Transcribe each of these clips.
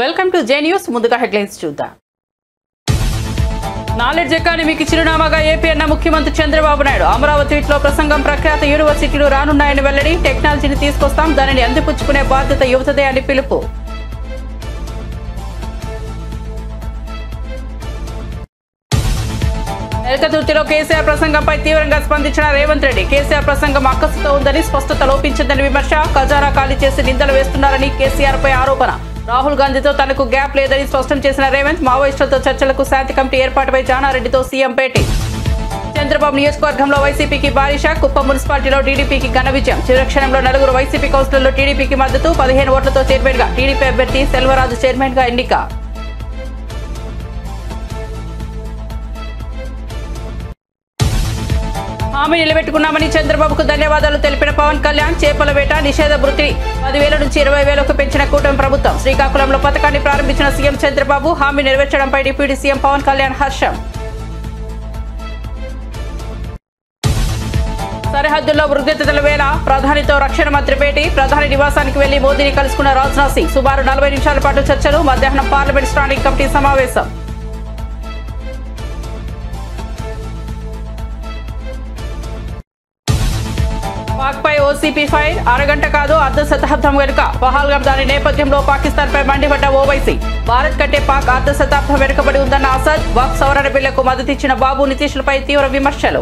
Welcome to J news. ముందుగా headlines చూద్దాం. Knowledge ఎకానమీకి చిరునామాగా ఏపీ అన్న ముఖ్యమంత్రి చంద్రబాబు నాయుడు. అమరావతిలో ప్రసంగం ప్రఖ్యాత యూనివర్సిటీలు రానున్నాయని వెల్లడి. టెక్నాలజీని తీసుకొస్తాం, దానిని అందిపుచ్చుకునే బాధ్యత యువతదే అని పిలుపు. ఎల్కతుర్తిలో కేసీఆర్ ప్రసంగంపై తీవ్రంగా స్పందించిన రేవంత్ రెడ్డి. కేసీఆర్ ప్రసంగం అక్కసుతో ఉందని, స్పష్టత లోపించిందని విమర్శ. ఖజానా ఖాళీ చేసి నిందలు వేస్తున్నారని కేసీఆర్ పై ఆరోపణ. రాహుల్ గాంధీతో తనకు గ్యాప్ లేదని స్పష్టం చేసిన రేవంత్. మావోయిస్టులతో చర్చలకు శాంతి కమిటీ ఏర్పాటుపై జానారెడ్డితో సీఎం భేటీ. చంద్రబాబు నియోజకవర్గంలో వైసీపీకి భారీ షాక్. కుప్పం మున్సిపాలిటీలో టీడీపీకి ఘన విజయం. చిరక్షణంలో 4 వైసీపీ కౌన్సిలర్లు టీడీపీకి మద్దతు. 15 ఓట్లతో చైర్మన్ గా టీడీపీ అభ్యర్థి సెల్వరాజు చైర్మన్ గా ఎన్నిక. హామీ నిలబెట్టుకున్నామని చంద్రబాబుకు ధన్యవాదాలు తెలిపిన పవన్ కళ్యాణ్. చేపల వేట నిషేధ వృత్తిని 10,000 నుంచి 20,000కు పెంచిన కూటమి ప్రభుత్వం. శ్రీకాకుళంలో పథకాన్ని ప్రారంభించిన సీఎం చంద్రబాబు. హామీ నెరవేర్చడంపై డిప్యూటీ సీఎం పవన్ కళ్యాణ్ హర్షం. సరిహద్దుల్లో ఉద్రిక్తతల వేళ ప్రధానితో రక్షణ మంత్రి భేటీ. ప్రధాని నివాసానికి వెళ్లి మోదీని కలుసుకున్న రాజ్నాథ్ సింగ్. సుమారు 40 నిమిషాల పాటు చర్చలు. మధ్యాహ్నం పార్లమెంట్ స్టాండింగ్ కమిటీ సమావేశం. పాక్పై ఓసీపీ ఫైర్. అరగంట కాదు, అర్ధ శతాబ్దం వెనుక. పహల్గామ్ దాని నేపథ్యంలో పాకిస్తాన్పై మండిపడ్డ ఓవైసీ. భారత్ కంటే పాక్ అర్ధ శతాబ్దం వెనుకబడి ఉందన్న అసద్. వక్ఫ్ సవరణ బిల్లుకు మద్దతిచ్చిన బాబు నితీష్లపై తీవ్ర విమర్శలు.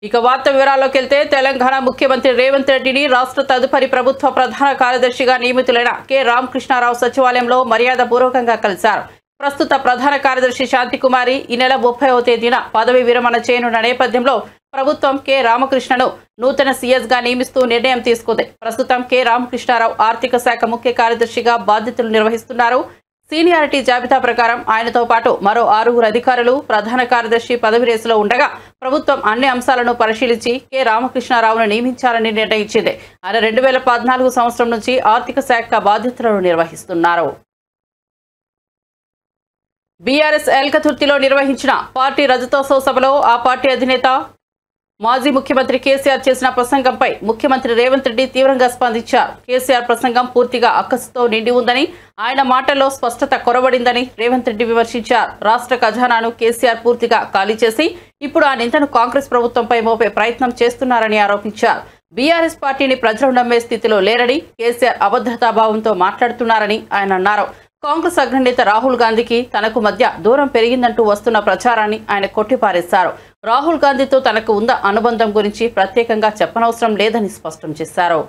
ఇక వార్త వివరాల్లోకి వెళ్తే, తెలంగాణ ముఖ్యమంత్రి రేవంత్ రెడ్డిని రాష్ట్ర తదుపరి ప్రభుత్వ ప్రధాన కార్యదర్శిగా నియమితులైన కె రామకృష్ణారావు సచివాలయంలో మర్యాదపూర్వకంగా కలిశారు. ప్రస్తుత ప్రధాన కార్యదర్శి శాంతికుమారి ఈ నెల 30వ తేదీన పదవి విరమణ చేయనున్న నేపథ్యంలో ప్రభుత్వం కె రామకృష్ణను నూతన సీఎస్ గా నియమిస్తూ నిర్ణయం తీసుకుంది. ప్రస్తుతం కె రామకృష్ణారావు ఆర్థిక శాఖ ముఖ్య కార్యదర్శిగా బాధ్యతలు నిర్వహిస్తున్నారు. సీనియారిటీ జాబితా ప్రకారం ఆయనతో పాటు మరో 6 అధికారులు ప్రధాన కార్యదర్శి పదవి రేసులో ఉండగా ప్రభుత్వం అన్ని అంశాలను పరిశీలించి కె రామకృష్ణారావును నియమించాలని నిర్ణయించింది. ఆయన 2014 సంవత్సరం నుంచి ఆర్థిక శాఖ బాధ్యతలను నిర్వహిస్తున్నారు. బీఆర్ఎస్ ఎల్కతుర్తిలో నిర్వహించిన పార్టీ రజతోత్సవ సభలో ఆ పార్టీ అధినేత మాజీ ముఖ్యమంత్రి కేసీఆర్ చేసిన ప్రసంగంపై ముఖ్యమంత్రి రేవంత్ రెడ్డి తీవ్రంగా స్పందించారు. కేసీఆర్ ప్రసంగం పూర్తిగా అక్కసుతో నిండి ఉందని, ఆయన మాటల్లో స్పష్టత కొరబడిందని రేవంత్ రెడ్డి విమర్శించారు. రాష్ట్ర ఖజానాను కేసీఆర్ పూర్తిగా ఖాళీ చేసి ఇప్పుడు ఆ నిందను కాంగ్రెస్ ప్రభుత్వంపై మోపే ప్రయత్నం చేస్తున్నారని ఆరోపించారు. బీఆర్ఎస్ పార్టీని ప్రజలు నమ్మే స్థితిలో లేరని, కేసీఆర్ అభద్రతాభావంతో మాట్లాడుతున్నారని ఆయన అన్నారు. కాంగ్రెస్ అగ్రనేత రాహుల్ గాంధీకి తనకు మధ్య దూరం పెరిగిందంటూ వస్తున్న ప్రచారాన్ని ఆయన కొట్టిపారేశారు. రాహుల్ గాంధీతో తనకు ఉన్న అనుబంధం గురించి ప్రత్యేకంగా చెప్పనవసరం లేదని స్పష్టం చేశారు.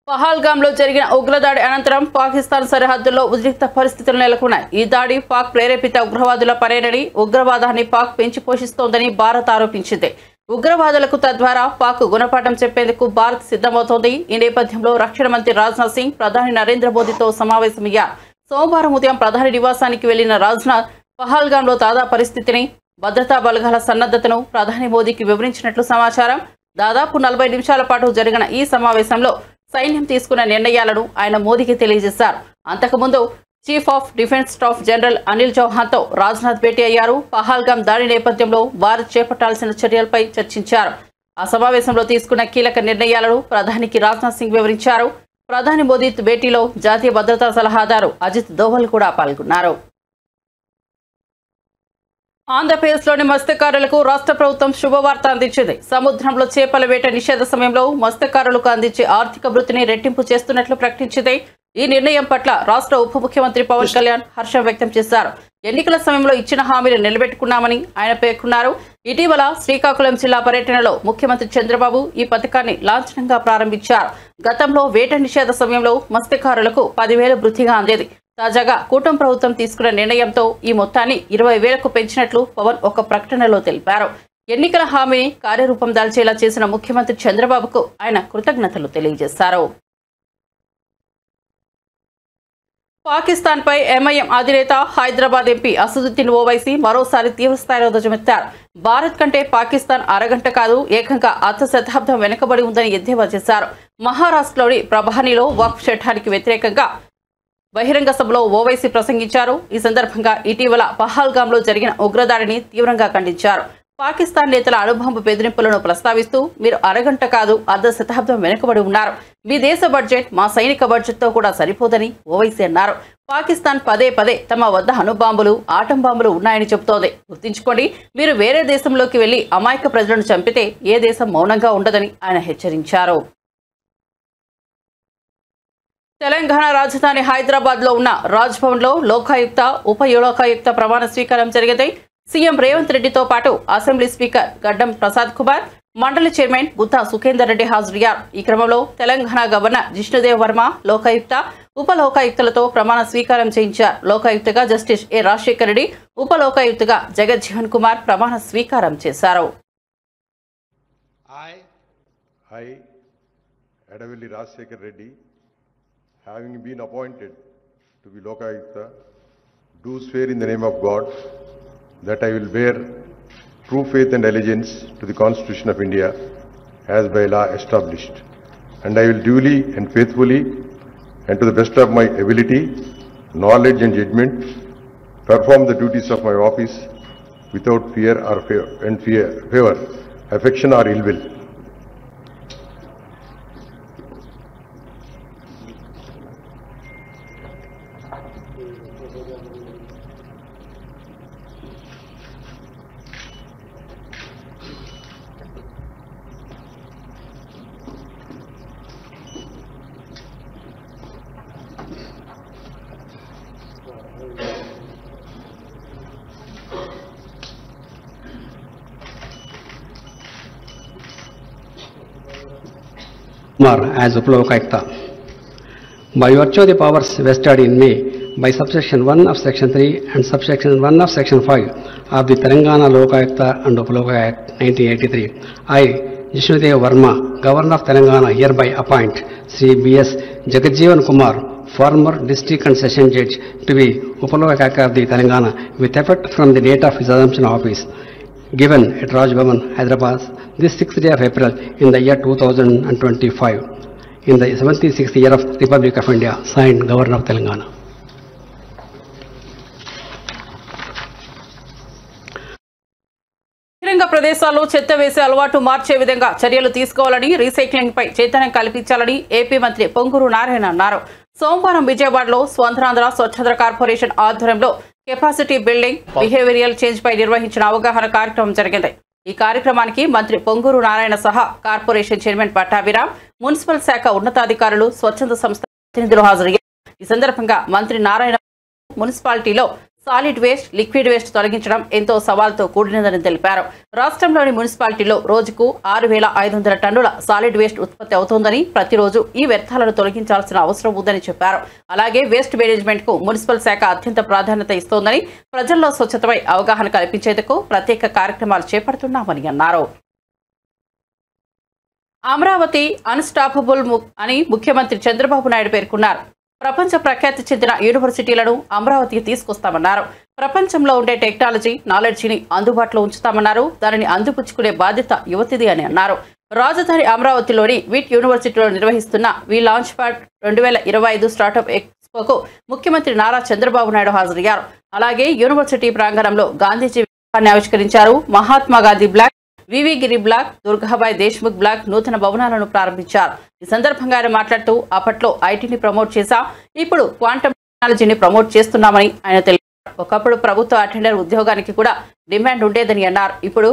పహల్గామ్లో జరిగిన ఉగ్రదాడి అనంతరం పాకిస్తాన్ సరిహద్దుల్లో ఉద్రిక్త పరిస్థితులు నెలకొన్నాయి. ఈ దాడి పాక్ ప్రేరేపిత ఉగ్రవాదుల పనేనని, ఉగ్రవాదాన్ని పాక్ పెంచి పోషిస్తోందని భారత్ ఆరోపించింది. ఉగ్రవాదులకు తద్వారా పాక్ గుణపాఠం చెప్పేందుకు భారత్ సిద్ధమవుతోంది. ఈ నేపథ్యంలో రక్షణ మంత్రి రాజ్నాథ్ సింగ్ ప్రధాని నరేంద్ర మోదీతో సమావేశమయ్యారు. సోమవారం ఉదయం ప్రధాని నివాసానికి వెళ్లిన రాజ్నాథ్ పహల్గామ్లో తాజా పరిస్థితిని, భద్రతా బలగాల సన్నద్ధతను ప్రధాని మోదీకి వివరించినట్లు సమాచారం. దాదాపు 40 నిమిషాల పాటు జరిగిన ఈ సమావేశంలో సైన్యం తీసుకున్న నిర్ణయాలను ఆయన మోదీకి తెలియజేశారు. అంతకుముందు chief of defence staff general Anil చౌహాన్తో రాజ్నాథ్ భేటీ అయ్యారు. పహల్గామ్ దాడి నేపథ్యంలో భారత్ చేపట్టాల్సిన చర్యలపై చర్చించారు. ఆ సమావేశంలో తీసుకున్న కీలక నిర్ణయాలను ప్రధానికి రాజ్నాథ్ సింగ్ వివరించారు. ప్రధాని మోదీ భేటీలో జాతీయ భద్రతా సలహాదారు అజిత్ దోవల్ కూడా పాల్గొన్నారు. ఆంధ్రప్రదేశ్లోని మత్స్యకారులకు రాష్ట్ర ప్రభుత్వం శుభవార్త అందించింది. సముద్రంలో చేపల వేట నిషేధ సమయంలో మత్స్యకారులకు అందించే ఆర్థిక వృత్తిని రెట్టింపు చేస్తున్నట్లు ప్రకటించింది. ఈ నిర్ణయం పట్ల రాష్ట్ర ఉప ముఖ్యమంత్రి పవన్ కళ్యాణ్ హర్షం వ్యక్తం చేశారు. ఎన్నికల సమయంలో ఇచ్చిన హామీలు నిలబెట్టుకున్నామని ఆయన పేర్కొన్నారు. ఇటీవల శ్రీకాకుళం జిల్లా పర్యటనలో ముఖ్యమంత్రి చంద్రబాబు ఈ పథకాన్ని లాంఛనంగా ప్రారంభించారు. గతంలో వేట నిషేధ సమయంలో మత్స్యకారులకు 10,000 వృత్తిగా అందేది. తాజాగా కూటమి ప్రభుత్వం తీసుకున్న నిర్ణయంతో ఈ మొత్తాన్ని 20,000కు పెంచినట్లు పవన్ ఒక ప్రకటనలో తెలిపారు. ఎన్నికల హామీని కార్యరూపం దాల్చేలా చేసిన ముఖ్యమంత్రి చంద్రబాబుకు ఆయన కృతజ్ఞతలు తెలియజేశారు. పాకిస్తాన్పై ఎంఐఎం అధినేత హైదరాబాద్ ఎంపీ అసదుద్దీన్ ఓవైసీ మరోసారి తీవ్రస్థాయిలో ధ్వజమెత్తారు. భారత్ కంటే పాకిస్తాన్ అరగంట కాదు, ఏకంగా అర్ధ శతాబ్దం వెనుకబడి ఉందని ఎద్దేవా చేశారు. మహారాష్ట్రలోని ప్రభానిలో వక్ఫ్ చట్టానికి వ్యతిరేకంగా బహిరంగ సభలో ఓవైసీ ప్రసంగించారు. ఈ సందర్భంగా ఇటీవల పహల్గామ్లో జరిగిన ఉగ్రదాడిని తీవ్రంగా ఖండించారు. పాకిస్తాన్ నేతల అణుబాంబు బెదిరింపులను ప్రస్తావిస్తూ మీరు అరగంట కాదు అర్ధ శతాబ్దం వెనుకబడి ఉన్నారు. మీ దేశ బడ్జెట్ మా సైనిక బడ్జెట్తో కూడా సరిపోదని ఓవైసీ అన్నారు. పాకిస్తాన్ పదే పదే తమ వద్ద అణుబాంబులు ఆటం బాంబులు ఉన్నాయని చెబుతోంది. గుర్తుంచుకోండి, మీరు వేరే దేశంలోకి వెళ్లి అమాయక ప్రజలను చంపితే ఏ దేశం మౌనంగా ఉండదని ఆయన హెచ్చరించారు. తెలంగాణ రాజధాని హైదరాబాద్ లో ఉన్న రాజ్ భవన్ లో లోకాయుక్త ఉప లోకాయుక్త ప్రమాణ స్వీకారం జరిగింది. సీఎం రేవంత్ రెడ్డితో పాటు అసెంబ్లీ స్పీకర్ గడ్డం ప్రసాద్ కుమార్, మండలి చైర్మన్ గుత్తా సుఖేందర్ రెడ్డి హాజరయ్యారు. ఈ క్రమంలో తెలంగాణ గవర్నర్ జిష్ణుదేవ్ వర్మ లోకాయుక్త ఉప లోకాయుక్తలతో ప్రమాణ స్వీకారం చేయించారు. లోకాయుక్తగా జస్టిస్ ఏ రాజశేఖర్ రెడ్డి, ఉప లోకాయుక్తగా జగజ్జీవన్ కుమార్ ప్రమాణ స్వీకారం చేశారు. Having been appointed to be Lokayukta, do swear in the name of God that I will bear true faith and allegiance to the Constitution of India as by law established, and I will duly and faithfully and to the best of my ability, knowledge and judgment perform the duties of my office without fear or favor, affection or ill will. As Upa-Lokayukta. By virtue of the powers vested in me by subsection 1 of section 3 and subsection 1 of section 5 of the Telangana Lokayukta and Upa-Lokayukta Act 1983, I, Jishnudev Verma, Governor of Telangana, hereby appoint Sri B.S. Jagajjeevan Kumar, former District and Session Judge, to be Upa-Lokayukta of the Telangana with effect from the date of his assumption of office, given at Raj Bhavan, Hyderabad, this 6th day of April in the year 2025, in the 76th year of Republic of India, signed Governor of Telangana. బహిరంగ ప్రదేశాల్లో చెత్త వేసే అలవాటు మార్చే విధంగా చర్యలు తీసుకోవాలని, recycling పై చైతన్యం కల్పించాలని ఏపీ మంత్రి పొంగూరు నారాయణ అన్నారు. సోమవారం విజయవాడలో స్వతంత్రాంధ్ర స్వచ్ఛంద కార్పొరేషన్ ఆధ్వర్యంలో కెపాసిటీ బిల్డింగ్, బిహేవియరల్ చేంజ్ పై నిర్వహించిన అవగాహన కార్యక్రమం జరిగింది. ఈ కార్యక్రమానికి మంత్రి పొంగూరు నారాయణ సహా కార్పొరేషన్ చైర్మన్ పట్టాభిరామ్, మున్సిపల్ శాఖ ఉన్నతాధికారులు, స్వచ్ఛంద సంస్థ ప్రతినిధులు హాజరయ్యారు. ఈ సందర్భంగా మంత్రి నారాయణ మున్సిపాలిటీలో సాలిడ్ వేస్ట్, లిక్విడ్ వేస్ట్ తొలగించడం ఎంతో సవాల్తో కూడినదని తెలిపారు. రాష్ట్రంలోని మున్సిపాలిటీలో రోజుకు 6,500 టన్నుల సాలిడ్ వేస్ట్ ఉత్పత్తి అవుతోందని, ప్రతిరోజు ఈ వ్యర్థాలను తొలగించాల్సిన అవసరం ఉందని చెప్పారు. అలాగే వేస్ట్ మేనేజ్మెంట్ కు మున్సిపల్ శాఖ అత్యంత ప్రాధాన్యత ఇస్తోందని, ప్రజల్లో స్వచ్ఛతపై అవగాహన కల్పించేందుకు ప్రత్యేక కార్యక్రమాలు చేపడుతున్నామని అన్నారు. అమరావతి అన్స్టాపబుల్ అని ముఖ్యమంత్రి చంద్రబాబు నాయుడు పేర్కొన్నారు. ప్రపంచ ప్రఖ్యాతి చెందిన యూనివర్సిటీలను అమరావతికి తీసుకొస్తామన్నారు. ప్రపంచంలో ఉండే టెక్నాలజీ, నాలెడ్జిని అందుబాటులో ఉంచుతామన్నారు. దానిని అందిపుచ్చుకునే బాధ్యత యువతిది అని అన్నారు. రాజధాని అమరావతిలోని విట్ యూనివర్సిటీలో నిర్వహిస్తున్న వి లాంచ్ ప్యాడ్ 2025 స్టార్టప్ ఎక్స్పోకు ముఖ్యమంత్రి నారా చంద్రబాబు నాయుడు హాజరయ్యారు. అలాగే యూనివర్సిటీ ప్రాంగణంలో గాంధీజీ విగ్రహాన్ని ఆవిష్కరించారు. మహాత్మా గాంధీ బ్లాక్, వివి గిరి బ్లాక్, దుర్గాబాయ్ దేశ్ముఖ్ బ్లాక్ నూతన భవనాలను ప్రారంభించారు. ఈ సందర్భంగా ఆయన మాట్లాడుతూ అప్పట్లో ఐటీని ప్రమోట్ చేశాం, ఇప్పుడు క్వాంటమ్ టెక్నాలజీని ప్రమోట్ చేస్తున్నామని ఆయన తెలిపారు. ఒకప్పుడు ప్రభుత్వ అటెండర్ ఉద్యోగానికి కూడా డిమాండ్ ఉండేదని అన్నారు. ఇప్పుడు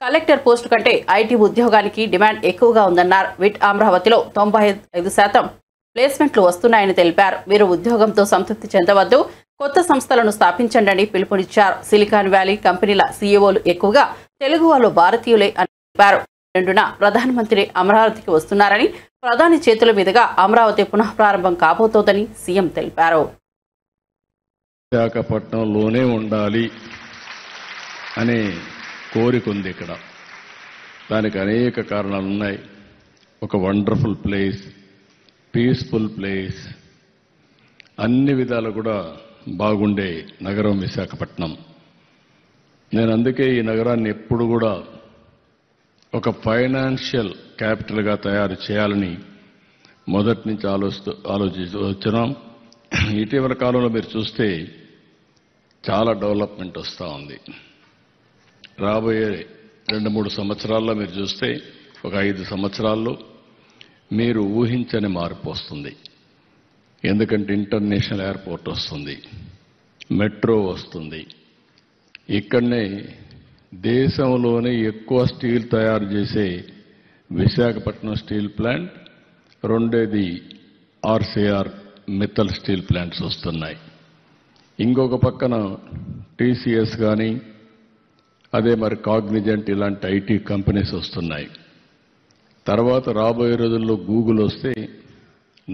కలెక్టర్ పోస్టు కంటే ఐటీ ఉద్యోగానికి డిమాండ్ ఎక్కువగా ఉందన్నారు. విట్ అమరావతిలో 95% ప్లేస్మెంట్లు వస్తున్నాయని తెలిపారు. మీరు ఉద్యోగంతో సంతృప్తి చెందవద్దు, కొత్త సంస్థలను స్థాపించండి అని పిలుపునిచ్చారు. సిలికాన్ వ్యాలీ కంపెనీల సీఈఓలు ఎక్కువగా తెలుగు వాళ్ళు భారతీయులే అని తెలిపారు. 2న ప్రధానమంత్రి అమరావతికి వస్తున్నారని, ప్రధాని చేతుల మీదుగా అమరావతి పునఃప్రారంభం కాబోతోందని సీఎం తెలిపారు. విశాఖపట్నంలోనే ఉండాలి అనే కోరిక ఉంది. ఇక్కడ దానికి అనేక కారణాలు ఉన్నాయి. ఒక వండర్ఫుల్ ప్లేస్, పీస్ఫుల్ ప్లేస్, అన్ని విధాలు కూడా బాగుండే నగరం విశాఖపట్నం. నేను అందుకే ఈ నగరాన్ని ఎప్పుడు కూడా ఒక ఫైనాన్షియల్ క్యాపిటల్గా తయారు చేయాలని మొదటి నుంచి ఆలోచిస్తూ వచ్చినాం. ఇటీవల కాలంలో మీరు చూస్తే చాలా డెవలప్మెంట్ వస్తూ ఉంది. రాబోయే 2-3 సంవత్సరాల్లో మీరు చూస్తే ఒక 5 సంవత్సరాల్లో మీరు ఊహించని మార్పు వస్తుంది. ఎందుకంటే ఇంటర్నేషనల్ ఎయిర్పోర్ట్ వస్తుంది, మెట్రో వస్తుంది. ఇక్కడనే దేశంలోనే ఎక్కువ స్టీల్ తయారు చేసే విశాఖపట్నం స్టీల్ ప్లాంట్, రెండేది ఆర్సీఆర్ మిత్తల్ స్టీల్ ప్లాంట్స్ వస్తున్నాయి. ఇంకొక పక్కన టీసీఎస్ కానీ అదే మరి కాగ్నిజెంట్ ఇలాంటి ఐటీ కంపెనీస్ వస్తున్నాయి. తర్వాత రాబోయే రోజుల్లో గూగుల్ వస్తే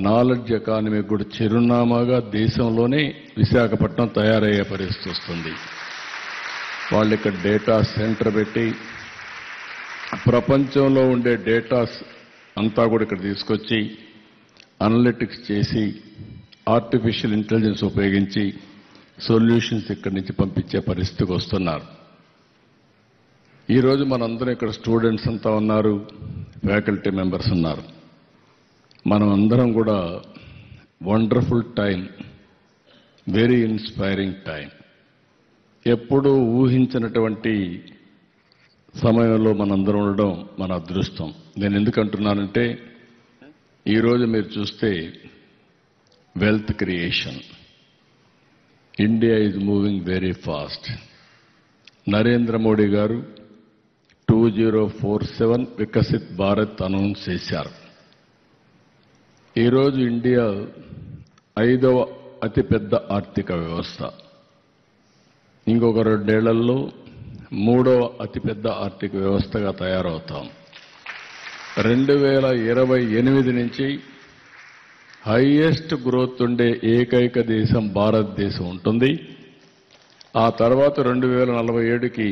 నాలెడ్జ్ ఎకానమీ కూడా చిరునామాగా దేశంలోనే విశాఖపట్నం తయారయ్యే పరిస్థితి వస్తుంది. వాళ్ళు ఇక్కడ డేటా సెంటర్ పెట్టి ప్రపంచంలో ఉండే డేటాస్ అంతా కూడా ఇక్కడ తీసుకొచ్చి అనలిటిక్స్ చేసి ఆర్టిఫిషియల్ ఇంటెలిజెన్స్ ఉపయోగించి సొల్యూషన్స్ ఇక్కడి నుంచి పంపించే పరిస్థితికి వస్తున్నారు. ఈరోజు మనందరం ఇక్కడ స్టూడెంట్స్ అంతా ఉన్నారు, ఫ్యాకల్టీ మెంబర్స్ ఉన్నారు. మనం అందరం కూడా wonderful time, very inspiring time. ఎప్పుడూ ఊహించినటువంటి సమయంలో మనందరం ఉండడం మన అదృష్టం. నేను ఎందుకంటున్నానంటే ఈరోజు మీరు చూస్తే wealth creation, India is moving very fast. Narendra Modi గారు 2047 వికసిత్ భారత్ అనౌన్స్ చేశారు. ఈరోజు ఇండియా 5వ అతిపెద్ద ఆర్థిక వ్యవస్థ. ఇంకొక 2 ఏళ్లలో 3వ అతిపెద్ద ఆర్థిక వ్యవస్థగా తయారవుతాం. 2028 నుంచి హైయెస్ట్ గ్రోత్ ఉండే ఏకైక దేశం భారతదేశం ఉంటుంది. ఆ తర్వాత 2047కి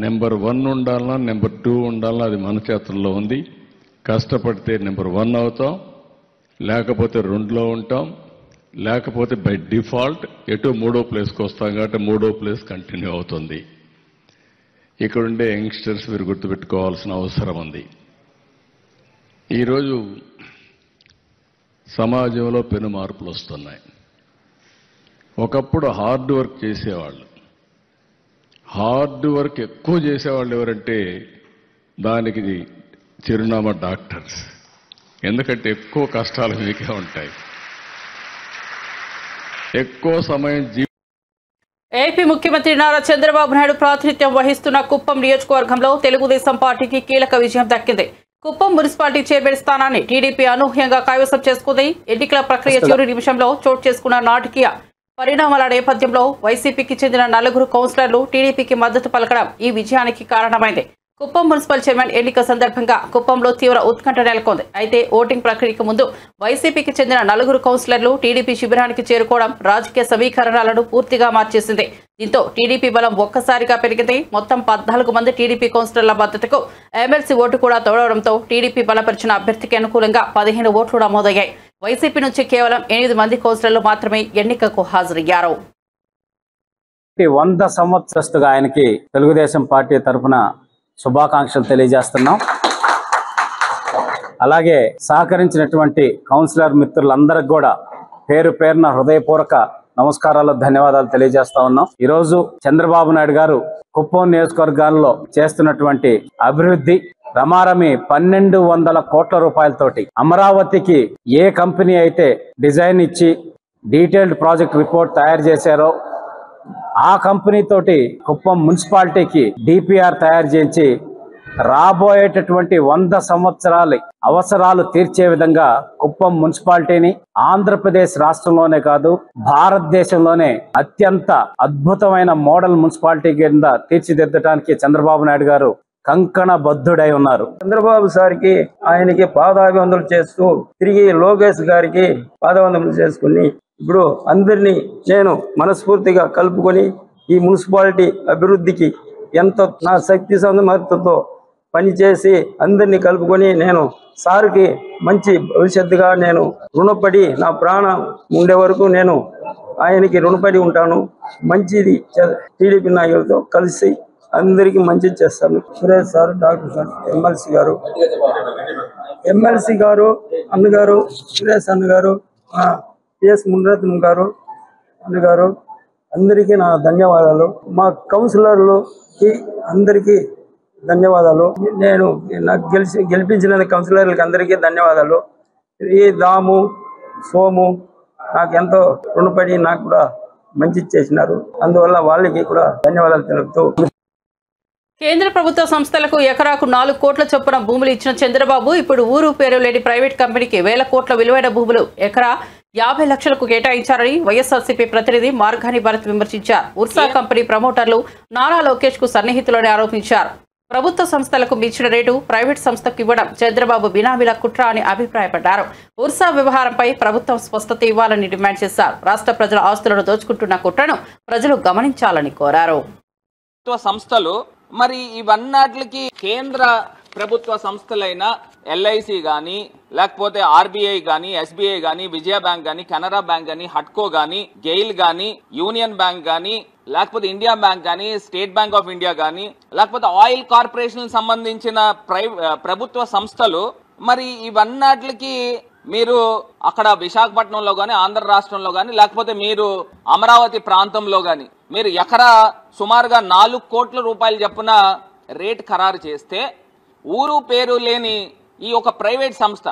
నెంబర్ 1 ఉండాలన్నా నెంబర్ 2 ఉండాలన్నా అది మన చేతుల్లో ఉంది. కష్టపడితే నెంబర్ 1 అవుతాం, లేకపోతే 2లో ఉంటాం, లేకపోతే బై డిఫాల్ట్ ఎటు 3వ ప్లేస్కి వస్తాం. కాబట్టి 3వ ప్లేస్ కంటిన్యూ అవుతుంది. ఇక్కడుండే యంగ్స్టర్స్ మీరు గుర్తుపెట్టుకోవాల్సిన అవసరం ఉంది. ఈరోజు సమాజంలో పెను మార్పులు వస్తున్నాయి. ఒకప్పుడు హార్డ్ వర్క్ చేసేవాళ్ళు, హార్డ్ వర్క్ ఎక్కువ చేసేవాళ్ళు ఎవరంటే దానికి చిరునామా డాక్టర్స్. ఎందుకంటే ఎక్కువ కష్టాలు మీకే ఉంటాయి, ఎక్కువ సమయం ఏపీ ముఖ్యమంత్రి నారా చంద్రబాబు నాయుడు ప్రాతినిధ్యం వహిస్తున్న కుప్పం నియోజకవర్గంలో తెలుగుదేశం పార్టీకి కీలక విజయం దక్కింది. కుప్పం మున్సిపాలిటీ చైర్మన్ స్థానాన్ని టీడీపీ అనూహ్యంగా కైవసం చేసుకుంది. ఎన్నికల ప్రక్రియ చివరి నిమిషంలో చోటు చేసుకున్న నాటకీయ పరిణామాల నేపథ్యంలో వైసీపీకి చెందిన 4 కౌన్సిలర్లు టీడీపీకి మద్దతు పలకడం ఈ విజయానికి కారణమైంది. కుప్పం మున్సిపల్ చైర్మన్ ఎన్నిక సందర్భంగా కుప్పంలో తీవ్ర ఉత్కంఠ నెలకొంది. అయితే ఓటింగ్ ప్రక్రియకు ముందు వైసీపీకి చెందిన 4 కౌన్సిలర్లు టీడీపీ శిబిరానికి చేరుకోవడం రాజకీయ సమీకరణాలను పూర్తిగా మార్చేసింది. దీంతో టీడీపీ బలం ఒక్కసారిగా పెరిగింది. మొత్తం 14 మంది టీడీపీ కౌన్సిలర్ల మద్దతుకు ఎమ్మెల్సీ ఓటు కూడా తోడవడంతో టీడీపీ బలపరిచిన అభ్యర్థికి అనుకూలంగా 15 ఓట్లు నమోదయ్యాయి. వైసీపీ నుంచి కేవలం 8 మంది కౌన్సిలర్లు మాత్రమే ఎన్నికకు హాజరయ్యారు. 100 సంవత్సరస్తుగా ఆయనకి తెలుగుదేశం పార్టీ తరఫున శుభాకాంక్షలు తెలియజేస్తున్నాం. అలాగే సహకరించినటువంటి కౌన్సిలర్ మిత్రులందరికీ కూడా పేరు పేరున హృదయపూర్వక నమస్కారాలు, ధన్యవాదాలు తెలియజేస్తా ఉన్నాం. ఈరోజు చంద్రబాబు నాయుడు గారు కుప్పం నియోజకవర్గాల్లో చేస్తున్నటువంటి అభివృద్ధి రమారమి 1200 కోట్ల రూపాయలతోటి అమరావతికి ఏ కంపెనీ అయితే డిజైన్ ఇచ్చి డీటెయిల్డ్ ప్రాజెక్ట్ రిపోర్ట్ తయారు చేశారో ఆ కంపెనీ తోటి కుప్పం మున్సిపాలిటీకి డిపిఆర్ తయారు చేయించి రాబోయేటటువంటి 100 సంవత్సరాల అవసరాలు తీర్చే విధంగా కుప్పం మున్సిపాలిటీని ఆంధ్రప్రదేశ్ రాష్ట్రంలోనే కాదు భారతదేశంలోనే అత్యంత అద్భుతమైన మోడల్ మున్సిపాలిటీ కింద తీర్చిదిద్దడానికి చంద్రబాబు నాయుడు గారు కంకణ బద్ధుడై ఉన్నారు. చంద్రబాబు సార్కి ఆయనకి పాదాభివందనలు చేస్తూ తిరిగి లోకేష్ గారికి పాదాభివందనలు చేసుకుని ఇప్పుడు అందరినీ నేను మనస్ఫూర్తిగా కలుపుకొని ఈ మున్సిపాలిటీ అభివృద్ధికి ఎంతో నా శక్తి సామర్థ్యంతో పనిచేసి అందరినీ కలుపుకొని నేను సార్కి మంచి భవిష్యత్తుగా నేను రుణపడి నా ప్రాణం ఉండే వరకు నేను ఆయనకి రుణపడి ఉంటాను. మంచిది టీడీపీ నాయకులతో కలిసి అందరికీ మంచిది చేస్తాను. Suresh sir, doctor sir, MLC గారు అన్నగారు, సురేష్ అన్నగారు, పిఎస్ మునరత్నం గారు అన్నగారు, అందరికీ నా ధన్యవాదాలు. మా కౌన్సిలర్లకి అందరికీ ధన్యవాదాలు. నేను నాకు గెలిపించిన కౌన్సిలర్లకు అందరికీ ధన్యవాదాలు. ఈ దాము సోము నాకు ఎంతో రుణపడి నాకు కూడా మంచి చేసినారు. అందువల్ల వాళ్ళకి కూడా ధన్యవాదాలు తెలుపుతూ, కేంద్ర ప్రభుత్వ సంస్థలకు ఎకరాకు 4 కోట్ల చొప్పున భూములు ఇచ్చిన చంద్రబాబు ఇప్పుడు ఊరు పేరు లేని ప్రైవేట్ కంపెనీకి 1000 కోట్ల విలువైన భూములు ఎకరా 50 లక్షలకు కేటాయించారని వైఎస్ఆర్సీపీ ప్రతినిధి మార్గాని భరత్ విమర్శించారు. ఉర్సా కంపెనీ ప్రమోటర్లు నారా లోకేష్ కు సన్నిహితులని ఆరోపించారు. ప్రభుత్వ సంస్థలకు మించిన రేటు ప్రైవేట్ సంస్థకు ఇవ్వడం చంద్రబాబు బినామీల కుట్ర అని అభిప్రాయపడ్డారు. ఉర్సా వ్యవహారంపై ప్రభుత్వం స్పష్టత ఇవ్వాలని డిమాండ్ చేశారు. రాష్ట్ర ప్రజల ఆస్తులను దోచుకుంటున్న కుట్రను ప్రజలు గమనించాలని కోరారు. సంస్థలు మరి ఇవన్నిటికి కేంద్ర ప్రభుత్వ సంస్థలైన ఎల్ఐసి గాని, లేకపోతే ఆర్బీఐ గాని, ఎస్బీఐ గాని, విజయ బ్యాంక్ గాని, కెనరా బ్యాంక్ గాని, హట్కో గాని, గెయిల్ గాని, యూనియన్ బ్యాంక్ గాని, లేకపోతే ఇండియా బ్యాంక్ గాని, స్టేట్ బ్యాంక్ ఆఫ్ ఇండియా గాని, లేకపోతే ఆయిల్ కార్పొరేషన్ సంబంధించిన ప్రభుత్వ సంస్థలు మరి ఇవన్నిటికి మీరు అక్కడ విశాఖపట్నంలో గాని, ఆంధ్ర రాష్ట్రంలో గాని, లేకపోతే మీరు అమరావతి ప్రాంతంలో గాని మీరు ఎకరా సుమారుగా 4 కోట్ల రూపాయలు చొప్పున రేట్ ఖరారు చేస్తే ఊరు పేరు లేని ఈ ఒక ప్రైవేట్ సంస్థ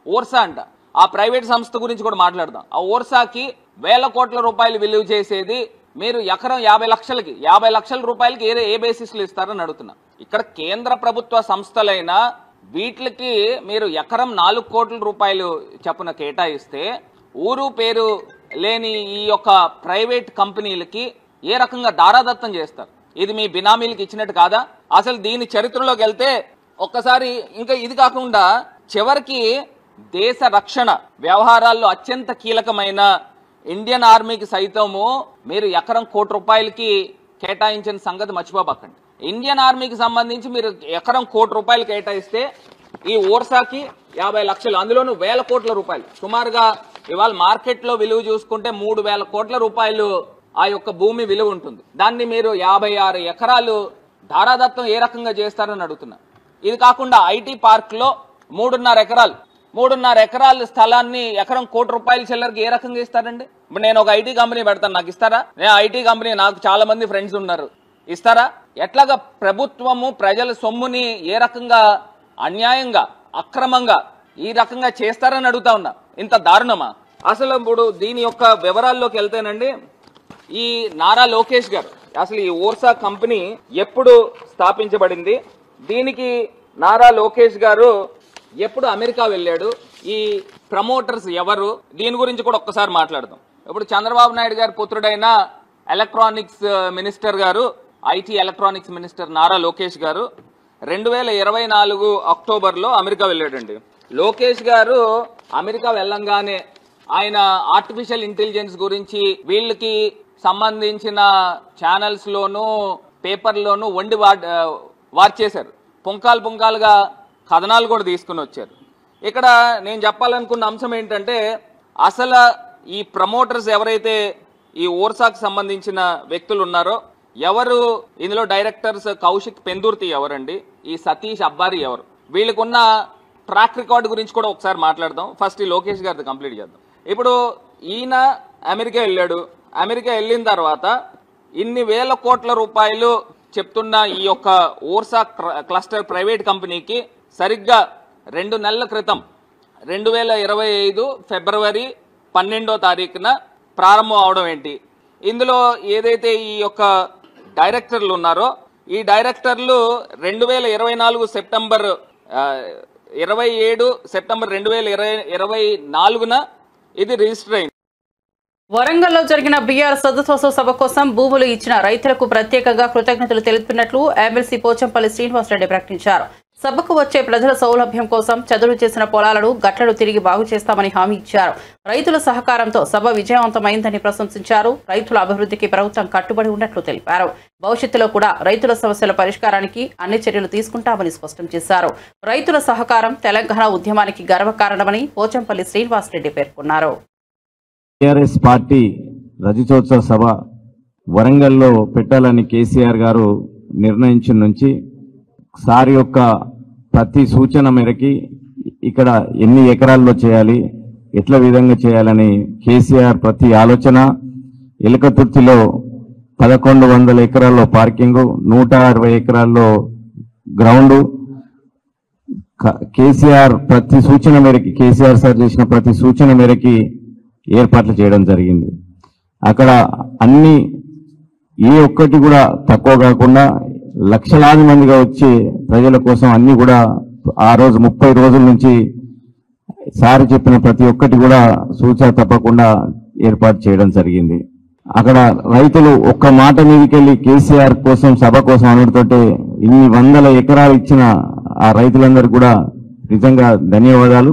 ఓర్సా అంట, ఆ ప్రైవేట్ సంస్థ గురించి కూడా మాట్లాడదాం. ఆ ఓర్సాకి 1000 కోట్ల రూపాయలు విలువ చేసేది మీరు ఎకరం 50 లక్షల రూపాయలకి ఏ బేసిస్లో ఇస్తారని అడుగుతున్నా. ఇక్కడ కేంద్ర ప్రభుత్వ సంస్థలైన వీటికి మీరు ఎకరం 4 కోట్ల రూపాయలు చొప్పున కేటాయిస్తే ఊరు పేరు లేని ఈ యొక్క ప్రైవేట్ కంపెనీలకి ఏ రకంగా దారాదత్తం చేస్తారు? ఇది మీ బినామీలకు ఇచ్చినట్టు కాదా? అసలు దీని చరిత్రలోకి వెళ్తే ఒక్కసారి ఇంకా ఇది కాకుండా చివరికి దేశ రక్షణ వ్యవహారాల్లో అత్యంత కీలకమైన ఇండియన్ ఆర్మీకి సైతము మీరు ఎకరం 1 కోటి రూపాయలకి కేటాయించిన సంగతి మర్చిపోబక్కండి. ఇండియన్ ఆర్మీకి సంబంధించి మీరు ఎకరం 1 కోటి రూపాయలు కేటాయిస్తే ఈ ఓర్సాకి 50 లక్షలు, అందులోనూ 1000 కోట్ల రూపాయలు సుమారుగా ఇవాళ మార్కెట్లో విలువ చూసుకుంటే 3000 కోట్ల రూపాయలు ఆ యొక్క భూమి విలువ ఉంటుంది. దాన్ని మీరు 56 ఎకరాలు ధారాదత్తం ఏ రకంగా చేస్తారని అడుగుతున్నా. ఇది కాకుండా ఐటీ పార్క్ లో 3.5 ఎకరాల స్థలాన్ని ఎకరం 1 కోటి రూపాయల చిల్లరకి ఏ రకంగా ఇస్తారండి? ఇప్పుడు నేను ఒక ఐటీ కంపెనీ పెడతాను, నాకు ఇస్తారా? నేను ఐటీ కంపెనీ, నాకు చాలా మంది ఫ్రెండ్స్ ఉన్నారు, ఇస్తారా? ఎట్లాగా ప్రభుత్వము ప్రజల సొమ్ముని ఏ రకంగా అన్యాయంగా అక్రమంగా ఈ రకంగా చేస్తారని అడుగుతా ఉన్నా. ఇంత దారుణమా? అసలు ఇప్పుడు దీని యొక్క వివరాల్లోకి వెళ్తేనండి, ఈ నారా లోకేష్ గారు అసలు ఈ ఓర్సా కంపెనీ ఎప్పుడు స్థాపించబడింది, దీనికి నారా లోకేష్ గారు ఎప్పుడు అమెరికా వెళ్ళాడు, ఈ ప్రమోటర్స్ ఎవరు, దీని గురించి కూడా ఒక్కసారి మాట్లాడదాం. ఇప్పుడు చంద్రబాబు నాయుడు గారి పుత్రుడైన ఎలక్ట్రానిక్స్ మినిస్టర్ గారు, IT electronics minister Nara Lokesh గారు 2024 అక్టోబర్లో అమెరికా వెళ్ళాడండి. లోకేష్ గారు అమెరికా వెళ్ళంగానే ఆయన ఆర్టిఫిషియల్ ఇంటెలిజెన్స్ గురించి వీళ్ళకి సంబంధించిన ఛానల్స్ లోను పేపర్లోను వండి వార్చేశారు. పుంకాలుగా కథనాలు కూడా తీసుకుని వచ్చారు. ఇక్కడ నేను చెప్పాలనుకున్న అంశం ఏంటంటే, అసలు ఈ ప్రమోటర్స్ ఎవరైతే ఈ ఓర్సాకు సంబంధించిన వ్యక్తులు ఉన్నారో, ఎవరు ఇందులో డైరెక్టర్స్ కౌశిక్ పెందుర్తి ఎవరండి, ఈ సతీష్ అబ్బారి ఎవరు, వీళ్ళకున్న ట్రాక్ రికార్డు గురించి కూడా ఒకసారి మాట్లాడదాం. ఫస్ట్ ఈ లోకేష్ గారిది కంప్లీట్ చేద్దాం. ఇప్పుడు ఈయన అమెరికా వెళ్ళాడు. అమెరికా వెళ్ళిన తర్వాత ఇన్ని 1000 కోట్ల రూపాయలు చెప్తున్న ఈ యొక్క ఓర్సా క్లస్టర్ ప్రైవేట్ కంపెనీకి సరిగ్గా 2 నెలల క్రితం 2025 ఫిబ్రవరి 12వ తారీఖున ప్రారంభం అవడం ఏంటి? ఇందులో ఏదైతే ఈ యొక్క డైరెక్టర్లు ఉన్నారో, ఈ డైరెక్టర్లు 2024 సెప్టెంబర్ 27 సెప్టెంబర్ 2024న ఇది రిజిస్టర్ అయింది. వరంగల్లో జరిగిన బీఆర్ఎస్ సదస్సు సభ కోసం భూములు ఇచ్చిన రైతులకు ప్రత్యేకంగా కృతజ్ఞతలు తెలుపుతున్నట్లు ఎమ్మెల్సీ పోచంపల్లి శ్రీనివాసరెడ్డి ప్రకటించారు. సభకు వచ్చే ప్రజల సౌలభ్యం కోసం చదును చేసిన పొలాలను గట్లను తిరిగి బాగు చేస్తామని హామీ ఇచ్చారు. రైతుల సహకారంతో సభ విజయవంతమైందని ప్రశంసించారు. రైతుల అభివృద్ధికి ప్రభుత్వం కట్టుబడి ఉన్నట్లు తెలిపారు. భవిష్యత్తులో కూడా రైతుల సమస్యల పరిష్కారానికి అన్ని చర్యలు తీసుకుంటామని స్పష్టం చేశారు. రైతుల సహకారం తెలంగాణ ఉద్యమానికి గర్వకారణమని పోచంపల్లి శ్రీనివాసరెడ్డి పేర్కొన్నారు. టీఆర్ఎస్ పార్టీ రజతోత్సవ సభ వరంగల్లో పెట్టాలని కేసీఆర్ గారు నిర్ణయించిన నుంచి సార్ యొక్క ప్రతి సూచన మేరకి ఇక్కడ ఎన్ని ఎకరాల్లో చేయాలి, ఎట్ల విధంగా చేయాలని కేసీఆర్ ప్రతి ఆలోచన, ఎలకతుర్తిలో 1100 ఎకరాల్లో పార్కింగ్, 160 ఎకరాల్లో గ్రౌండ్ కేసీఆర్ ప్రతి సూచన మేరకి కేసీఆర్ సార్ చేసిన ప్రతి సూచన మేరకి ఏర్పాట్లు చేయడం జరిగింది. అక్కడ అన్ని ఏ ఒక్కటి కూడా తక్కువ కాకుండా లక్షలాది మందిగా వచ్చి ప్రజల కోసం అన్ని కూడా ఆ రోజు 30 రోజుల నుంచి సార్ చెప్పిన ప్రతి ఒక్కటి కూడా సూచన తప్పకుండా ఏర్పాటు చేయడం జరిగింది. అక్కడ రైతులు ఒక్క మాట మీదకెళ్ళి కేసీఆర్ కోసం సభ కోసం అనుడితోటే ఇన్ని వందల ఎకరాలు ఇచ్చిన ఆ రైతులందరికీ కూడా నిజంగా ధన్యవాదాలు.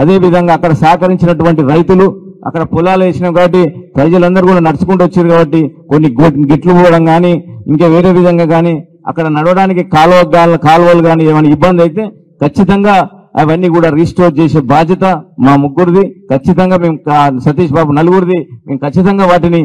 అదేవిధంగా అక్కడ సహకరించినటువంటి రైతులు అక్కడ పొలాలు వేసినాం కాబట్టి ప్రజలందరూ కూడా నడుచుకుంటూ వచ్చారు కాబట్టి కొన్ని గిట్లు పోవడం కానీ ఇంకా వేరే విధంగా కానీ అక్కడ నడవడానికి కాలువలు కానీ ఏమైనా ఇబ్బంది అయితే ఖచ్చితంగా అవన్నీ కూడా రీస్టోర్ చేసే బాధ్యత మా ముగ్గురిది. ఖచ్చితంగా మేము సతీష్ బాబు నలుగురిది. మేము ఖచ్చితంగా వాటిని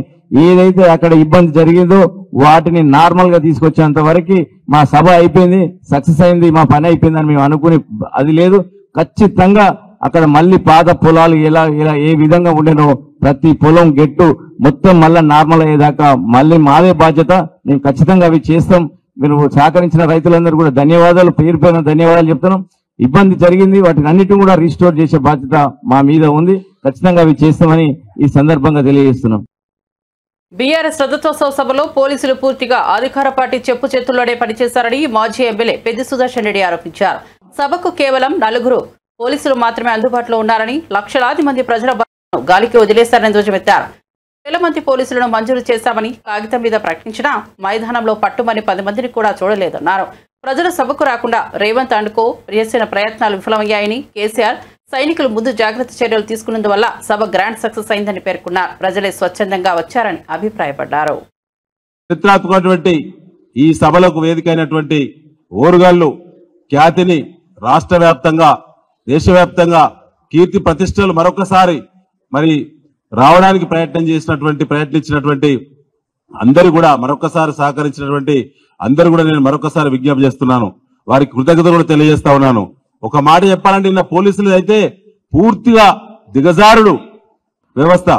ఏదైతే అక్కడ ఇబ్బంది జరిగిందో వాటిని నార్మల్ గా తీసుకొచ్చేంత వరకు మా సభ అయిపోయింది, సక్సెస్ అయింది, మా పని అయిపోయిందని మేము అనుకుని అది లేదు. ఖచ్చితంగా అక్కడ మళ్ళీ పాత పొలాలు ఎలా ఏ విధంగా ఉండేనో ప్రతి పొలం గెట్టు మొత్తం మళ్ళీ నార్మల్ అయ్యేదాకా మళ్ళీ మాదే బాధ్యత. మేము ఖచ్చితంగా అవి చేస్తాం. మీరు సహకరించిన రైతులందరూ కూడా ధన్యవాదాలు, పేరు పేరున ధన్యవాదాలు చెప్తున్నాం. ఇబ్బంది జరిగింది, వాటిని అన్నిటిని కూడా రీస్టోర్ చేసే బాధ్యత మా మీద ఉంది. ఖచ్చితంగా అవి చేస్తామని ఈ సందర్భంగా తెలియజేస్తున్నాం. బీఆర్ఎస్ రథోత్సవ సభలో పోలీసులు పూర్తిగా అధికార పార్టీ చెప్పు చేతుల్లోనే పనిచేశారని మాజీ ఎమ్మెల్యే పెద్ది సుదర్శన్ రెడ్డి ఆరోపించారు. సభకు కేవలం 4 పోలీసులు మాత్రమే అందుబాటులో ఉన్నారని, లక్షలాది మంది ప్రజల బలను గాలికి వదిలేశారని ధ్వజమెత్తారు. వేల మంది పోలీసులను మంజూరు చేశామని కాగితం మీద ప్రకటించినా మైదానంలో పట్టుమని 10 మందిని కూడా చూడలేదన్నారు. ప్రజల సభకు రాకుండా రేవంత్ అండ్కో చేసిన ప్రయత్నాలు విఫలమయ్యాయని, కేసీఆర్ సైనికులు ముందు జాగ్రత్త చర్యలు తీసుకున్నందువల్ల సభ గ్రాండ్ సక్సెస్ అయిందని పేర్కొన్నారు. ప్రజలే స్వచ్ఛందంగా వచ్చారని అభిప్రాయపడ్డారు. చరిత్రాత్మకమైనటువంటి ఈ సభలకు వేదికైనటువంటి ఓరుగల్లు ఖ్యాతిని రాష్ట్ర వ్యాప్తంగా దేశవ్యాప్తంగా కీర్తి ప్రతిష్టలు మరొకసారి మరి రావడానికి ప్రయత్నించినటువంటి అందరూ కూడా మరొకసారి సహకరించినటువంటి అందరూ కూడా నేను మరొకసారి విజ్ఞప్తి చేస్తున్నాను. వారికి కృతజ్ఞతలు కూడా తెలియజేస్తా ఉన్నాను. ఒక మాట చెప్పాలంటే నిన్న పోలీసులు అయితే పూర్తిగా దిగజారుడు వ్యవస్థ,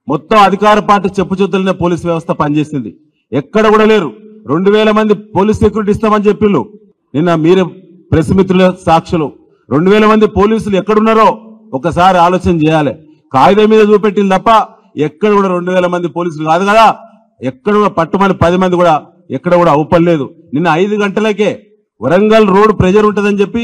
మొత్తం అధికార పార్టీ చెప్పుచేతులనే పోలీసు వ్యవస్థ పనిచేసింది. ఎక్కడ కూడా లేరు. 2000 మంది పోలీస్ సెక్యూరిటీ ఇస్తామని చెప్పిళ్ళు. నిన్న మీరే ప్రెస్ మిత్రుల సాక్షులు. 2000 మంది పోలీసులు ఎక్కడున్నారో ఒకసారి ఆలోచన చేయాలి. కాగితం మీద చూపెట్టింది తప్ప ఎక్కడ కూడా 2000 మంది పోలీసులు కాదు కదా. ఎక్కడ కూడా పట్టుమని 10 మంది కూడా ఎక్కడ కూడా అవుపడలేదు. నిన్న 5 గంటలకే వరంగల్ రోడ్ ప్రెజర్ ఉంటుందని చెప్పి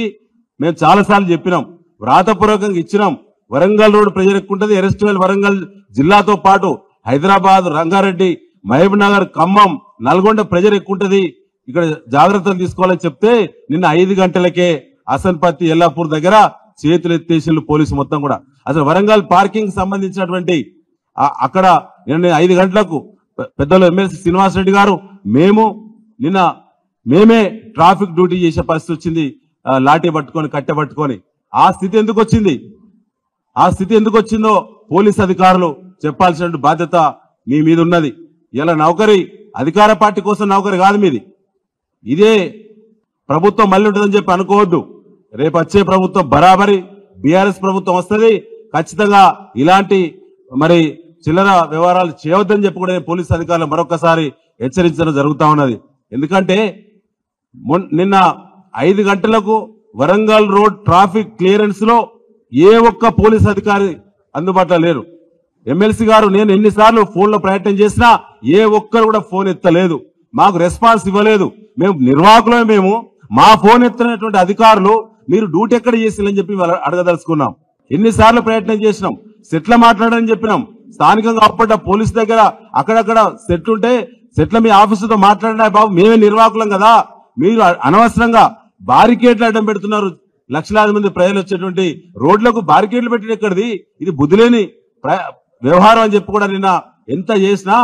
మేము చాలాసార్లు చెప్పినాం, వ్రాతపూర్వకంగా ఇచ్చినాం. వరంగల్ రోడ్ ప్రెజర్ ఎక్కువ ఉంటుంది. ఎరెస్టివల్ వరంగల్ జిల్లాతో పాటు హైదరాబాద్, రంగారెడ్డి, మహబూబ్ నగర్, ఖమ్మం, నల్గొండ ప్రెజర్ ఎక్కువ ఉంటుంది. ఇక్కడ జాగ్రత్తలు తీసుకోవాలని చెప్తే నిన్న 5 గంటలకే హసన్పత్తి, ఎల్లాపూర్ దగ్గర చేతులు ఎత్తేసిళ్ళు పోలీసు మొత్తం కూడా. అసలు వరంగల్ పార్కింగ్ సంబంధించినటువంటి అక్కడ నిన్న 5 గంటలకు పెద్దలు ఎమ్మెల్సీ శ్రీనివాసరెడ్డి గారు మేమే ట్రాఫిక్ డ్యూటీ చేసే పరిస్థితి వచ్చింది. లాఠీ పట్టుకొని కట్టె పట్టుకొని. ఆ స్థితి ఎందుకు వచ్చిందో పోలీస్ అధికారులు చెప్పాల్సిన బాధ్యత మీ మీద ఉన్నది. ఇలా నౌకరీ అధికార పార్టీ కోసం నౌకరీ కాదు మీది. ఇదే ప్రభుత్వం మళ్ళీ ఉంటుందని చెప్పి అనుకోవద్దు. రేపు వచ్చే ప్రభుత్వం బరాబరి బీఆర్ఎస్ ప్రభుత్వం వస్తుంది. ఖచ్చితంగా ఇలాంటి మరి చిల్లర వ్యవహారాలు చేయవద్దని చెప్పి కూడా పోలీసు అధికారులు మరొకసారి హెచ్చరించడం జరుగుతూ ఉన్నది. ఎందుకంటే నిన్న 5 గంటలకు వరంగల్ రోడ్ ట్రాఫిక్ క్లియరెన్స్ లో ఏ ఒక్క పోలీస్ అధికారి అందుబాటులో లేరు. ఎమ్మెల్సీ గారు నేను ఎన్నిసార్లు ఫోన్లో ప్రయత్నం చేసినా ఏ ఒక్కరు కూడా ఫోన్ ఎత్తలేదు, మాకు రెస్పాన్స్ ఇవ్వలేదు. మేము నిర్వాహకులమే. మేము మా ఫోన్ ఎత్తినటువంటి అధికారులు మీరు డ్యూటీ ఎక్కడ చేసిరని చెప్పి అడగదలుచుకున్నాం. ఎన్నిసార్లు ప్రయత్నం చేసినాం, సెట్ల మాట్లాడని చెప్పినాం. స్థానికంగా అప్పటి పోలీస్ దగ్గర అక్కడక్కడ సెట్లు ఉంటే సెట్ల మీ ఆఫీసుతో మాట్లాడినా బాబు మేమే నిర్వాహకులం కదా, మీరు అనవసరంగా బారికేడ్లు అడ్డం పెడుతున్నారు. లక్షలాది మంది ప్రజలు వచ్చేటువంటి రోడ్లకు బారికేడ్లు పెట్టిన ఎక్కడిది, ఇది బుద్ధిలేని వ్యవహారం అని చెప్పి కూడా నిన్న ఎంత చేసినా.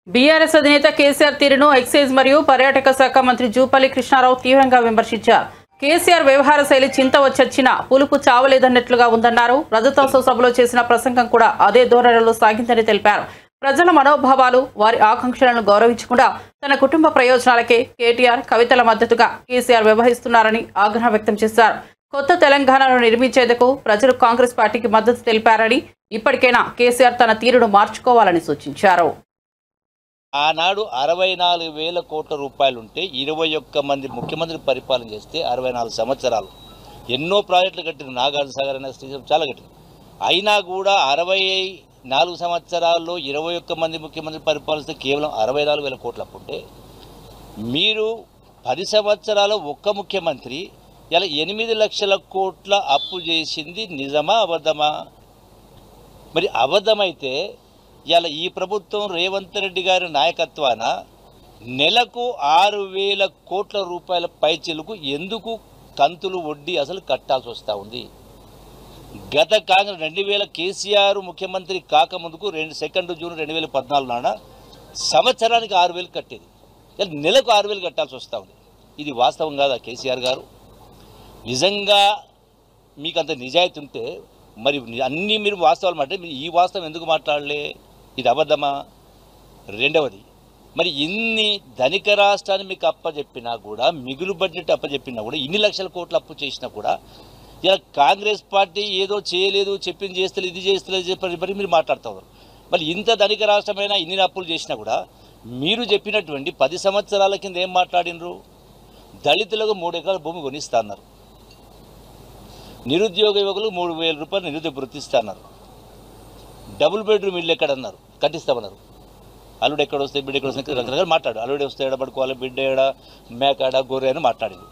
బీఆర్ఎస్ అధినేత కేసీఆర్ తీరును ఎక్సైజ్ మరియు పర్యాటక శాఖ మంత్రి జూపల్లి కృష్ణారావు తీవ్రంగా విమర్శించారు. కేసీఆర్ వ్యవహార శైలి చింత వచ్చొచ్చిన పులుపు చావలేదన్నట్లుగా ఉందన్నారు. రజతోత్సవ సభలో చేసిన ప్రసంగం కూడా అదే ధోరణిలో సాగిందని తెలిపారు. ప్రజల మనోభావాలు, వారి ఆకాంక్షలను గౌరవించకుండా తన కుటుంబ ప్రయోజనాలకే కేటీఆర్, కవితల మద్దతుగా కేసీఆర్ వ్యవహరిస్తున్నారని ఆగ్రహం వ్యక్తం చేశారు. కొత్త తెలంగాణను నిర్మించేందుకు ప్రజలు కాంగ్రెస్ పార్టీకి మద్దతు తెలిపారని, ఇప్పటికైనా కేసీఆర్ తన తీరును మార్చుకోవాలని సూచించారు. ఆనాడు 64,000 కోట్ల రూపాయలు ఉంటే 21 మంది ముఖ్యమంత్రి పరిపాలన చేస్తే 64 సంవత్సరాలు ఎన్నో ప్రాజెక్టులు కట్టిన నాగార్జున సాగర్ అనే శ్రీశైలం చాలా కట్టింది. అయినా కూడా 64 సంవత్సరాల్లో 21 మంది ముఖ్యమంత్రి పరిపాలిస్తే కేవలం 64,000 కోట్ల అప్పు ఉంటే మీరు 10 సంవత్సరాలు ఒక్క ముఖ్యమంత్రి ఇలా 8 లక్షల కోట్ల అప్పు చేసింది నిజమా అబద్ధమా? మరి అబద్ధమైతే ఇలా ఈ ప్రభుత్వం రేవంత్ రెడ్డి గారి నాయకత్వాన నెలకు 6,000 కోట్ల రూపాయల పైచిలకు ఎందుకు కంతులు వడ్డీ అసలు కట్టాల్సి వస్తూ ఉంది? గత కాంగ్రెస్ 2000 కేసీఆర్ ముఖ్యమంత్రి కాకముందుకు 2 జూన్ 2014 నాడు సంవత్సరానికి 6,000 కట్టేది, ఇలా నెలకు 6,000 కట్టాల్సి వస్తూ ఉంది. ఇది వాస్తవం కాదా కేసీఆర్ గారు? నిజంగా మీకు అంత నిజాయితీ ఉంటే మరి అన్నీ మీరు వాస్తవాలు మాట్లాడి మీరు ఈ వాస్తవం ఎందుకు మాట్లాడలే? ఇది అబద్ధమా? రెండవది, మరి ఇన్ని ధనిక రాష్ట్రాన్ని మీకు అప్పచెప్పినా కూడా, మిగులు బడ్జెట్ అప్పచెప్పినా కూడా, ఇన్ని లక్షల కోట్లు అప్పు చేసినా కూడా ఇలా కాంగ్రెస్ పార్టీ ఏదో చేయలేదు, చెప్పింది చేస్తలేదు, ఇది చేస్తలేదు చెప్పి మీరు మాట్లాడుతున్నారు. మరి ఇంత ధనిక రాష్ట్రమైనా ఇన్ని అప్పులు చేసినా కూడా మీరు చెప్పినటువంటి 10 సంవత్సరాల కింద ఏం మాట్లాడినరు? దళితులకు 3 ఎకరాల భూమి కొనిస్తా అన్నారు, నిరుద్యోగ యువకులకు 3,000 రూపాయలు నిరుద్యోగ వృత్తిస్తా అన్నారు, డబుల్ బెడ్రూమ్ ఇల్లు ఎక్కడన్నారు కట్టిస్తామన్నారు, అల్లుడు ఎక్కడ వస్తే బిడ్డ ఎక్కడ వస్తే రకరకాలు మాట్లాడు, అల్లుడు వస్తే ఎడ పడుకోవాలి, బిడ్డ ఎడ, మేకాడ, గొర్రె అని మాట్లాడింది.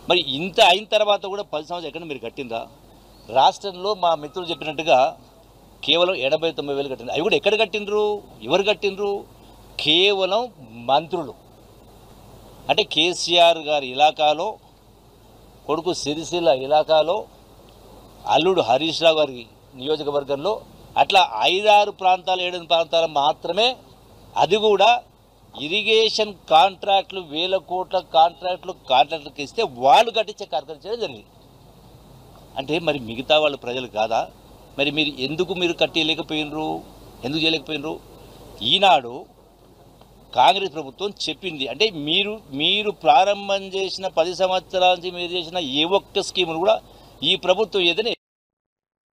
మరి ఇంత అయిన తర్వాత కూడా 10 సంవత్సరాలు ఎక్కడ మీరు కట్టిందా? రాష్ట్రంలో మా మిత్రులు చెప్పినట్టుగా కేవలం 89,000 కట్టింది. అవి కూడా ఎక్కడ కట్టినరు? ఎవరు కట్టినరు? కేవలం మంత్రులు. అంటే కేసీఆర్ గారి ఇలాకాలో, కొడుకు సిరిసిల్ల ఇలాకాలో, అల్లుడు హరీష్ రావు గారి నియోజకవర్గంలో అట్లా 5-6 ప్రాంతాలు 7 ప్రాంతాలు మాత్రమే, అది కూడా ఇరిగేషన్ కాంట్రాక్టులు 1,000 కోట్ల కాంట్రాక్టులకు ఇస్తే వాళ్ళు కట్టించే కార్యక్రమం చేయడం జరిగింది. అంటే మరి మిగతా వాళ్ళు ప్రజలు కాదా? మరి మీరు కట్టలేకపోయినరు, ఎందుకు చేయలేకపోయినరు? ఈనాడు కాంగ్రెస్ ప్రభుత్వం చెప్పింది అంటే మీరు ప్రారంభం చేసిన 10 సంవత్సరాల నుంచి మీరు చేసిన ఏ ఒక్క స్కీమును కూడా ఈ ప్రభుత్వం ఏదైనా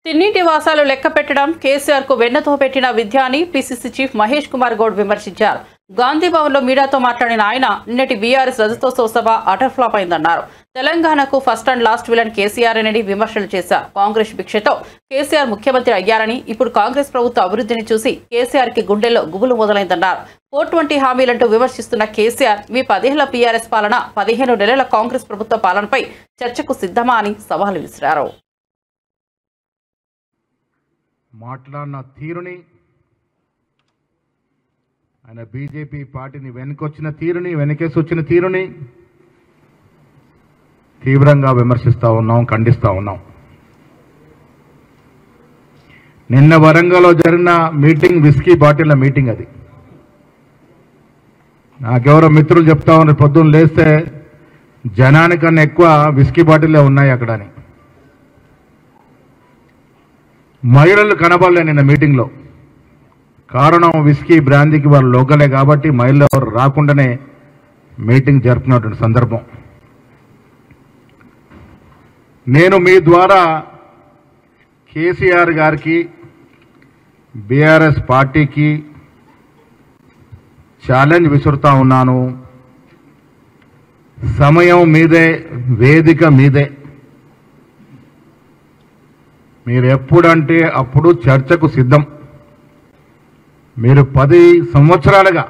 తిన్నింటి వాసాలు లెక్క పెట్టడం కేసీఆర్ కు వెన్నతో పెట్టిన విద్య అని పిసిసి చీఫ్ మహేష్ కుమార్ గౌడ్ విమర్శించారు. గాంధీ భవన్ లో మీడియాతో మాట్లాడిన ఆయన నిన్నటి బీఆర్ఎస్ రజతోత్సవ సభ అటర్ ఫ్లాప్ అయిందన్నారు. తెలంగాణకు first and last villain KCR అని విమర్శలు చేశారు. కాంగ్రెస్ భిక్షతో కేసీఆర్ ముఖ్యమంత్రి అయ్యారని, ఇప్పుడు కాంగ్రెస్ ప్రభుత్వ అభివృద్ధిని చూసి కేసీఆర్ కి గుండెల్లో గుబులు మొదలైందన్నారు. 420 హామీలంటూ విమర్శిస్తున్న కేసీఆర్ మీ 10 ఏళ్ల బీఆర్ఎస్ పాలన 15 నెలల కాంగ్రెస్ ప్రభుత్వ పాలనపై చర్చకు సిద్ధమా అని సవాలు విసిరారు. మాట్లాడిన తీరుని, ఆయన బీజేపీ పార్టీని వెనుకొచ్చిన తీరుని, వెనకేసి వచ్చిన తీరుని తీవ్రంగా విమర్శిస్తూ ఉన్నాం, ఖండిస్తూ ఉన్నాం. నిన్న వరంగల్లో జరిగిన మీటింగ్ విస్కీ బాటిళ్ల మీటింగ్. అది నాకెవరో మిత్రులు చెప్తా ఉన్నారు, పొద్దున్న లేస్తే జనానికన్నా ఎక్కువ విస్కీ బాటిల్లే ఉన్నాయి అక్కడ అని. మహిళలు కనబడలే నిన్న మీటింగ్లో. కారణం విస్కీ బ్రాందీకి వాళ్ళు లోకలే కాబట్టి మహిళలు ఎవరు రాకుండానే మీటింగ్ జరుపుకున్నటువంటి సందర్భం. నేను మీ ద్వారా కేసీఆర్ గారికి, బీఆర్ఎస్ పార్టీకి ఛాలెంజ్ విసురుతా ఉన్నాను. సమయం మీదే, వేదిక మీదే. మీరు ఎప్పుడంటే అప్పుడు చర్చకు సిద్ధం. మీరు 10 సంవత్సరాలుగా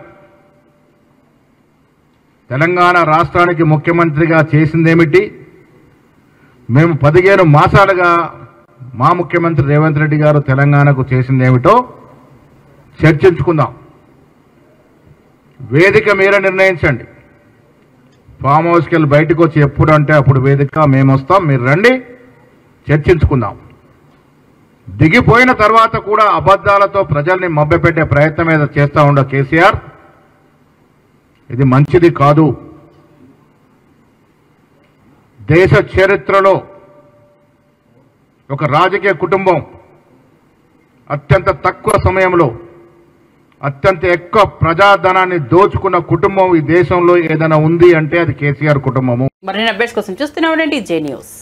తెలంగాణ రాష్ట్రానికి ముఖ్యమంత్రిగా చేసిందేమిటి, మేము 15 మాసాలుగా మా ముఖ్యమంత్రి రేవంత్ రెడ్డి గారు తెలంగాణకు చేసిందేమిటో చర్చించుకుందాం. వేదిక మీరే నిర్ణయించండి. ఫామ్ హౌస్కి వెళ్ళి బయటకు వచ్చి ఎప్పుడంటే అప్పుడు వేదిక మేము వస్తాం, మీరు రండి, చర్చించుకుందాం. దిగిపోయిన తర్వాత కూడా అబద్ధాలతో ప్రజల్ని మభ్యపెట్టే ప్రయత్నం ఏదో చేస్తూ ఉండ కేసీఆర్, ఇది మంచిది కాదు. దేశ చరిత్రలో ఒక రాజకీయ కుటుంబం అత్యంత తక్కువ సమయంలో అత్యంత ఎక్కువ ప్రజాధనాన్ని దోచుకున్న కుటుంబం ఈ దేశంలో ఏదైనా ఉంది అంటే అది కేసీఆర్ కుటుంబము. మరిన్ని అప్డేట్స్ కోసం చూస్తూనే ఉండండి జే న్యూస్.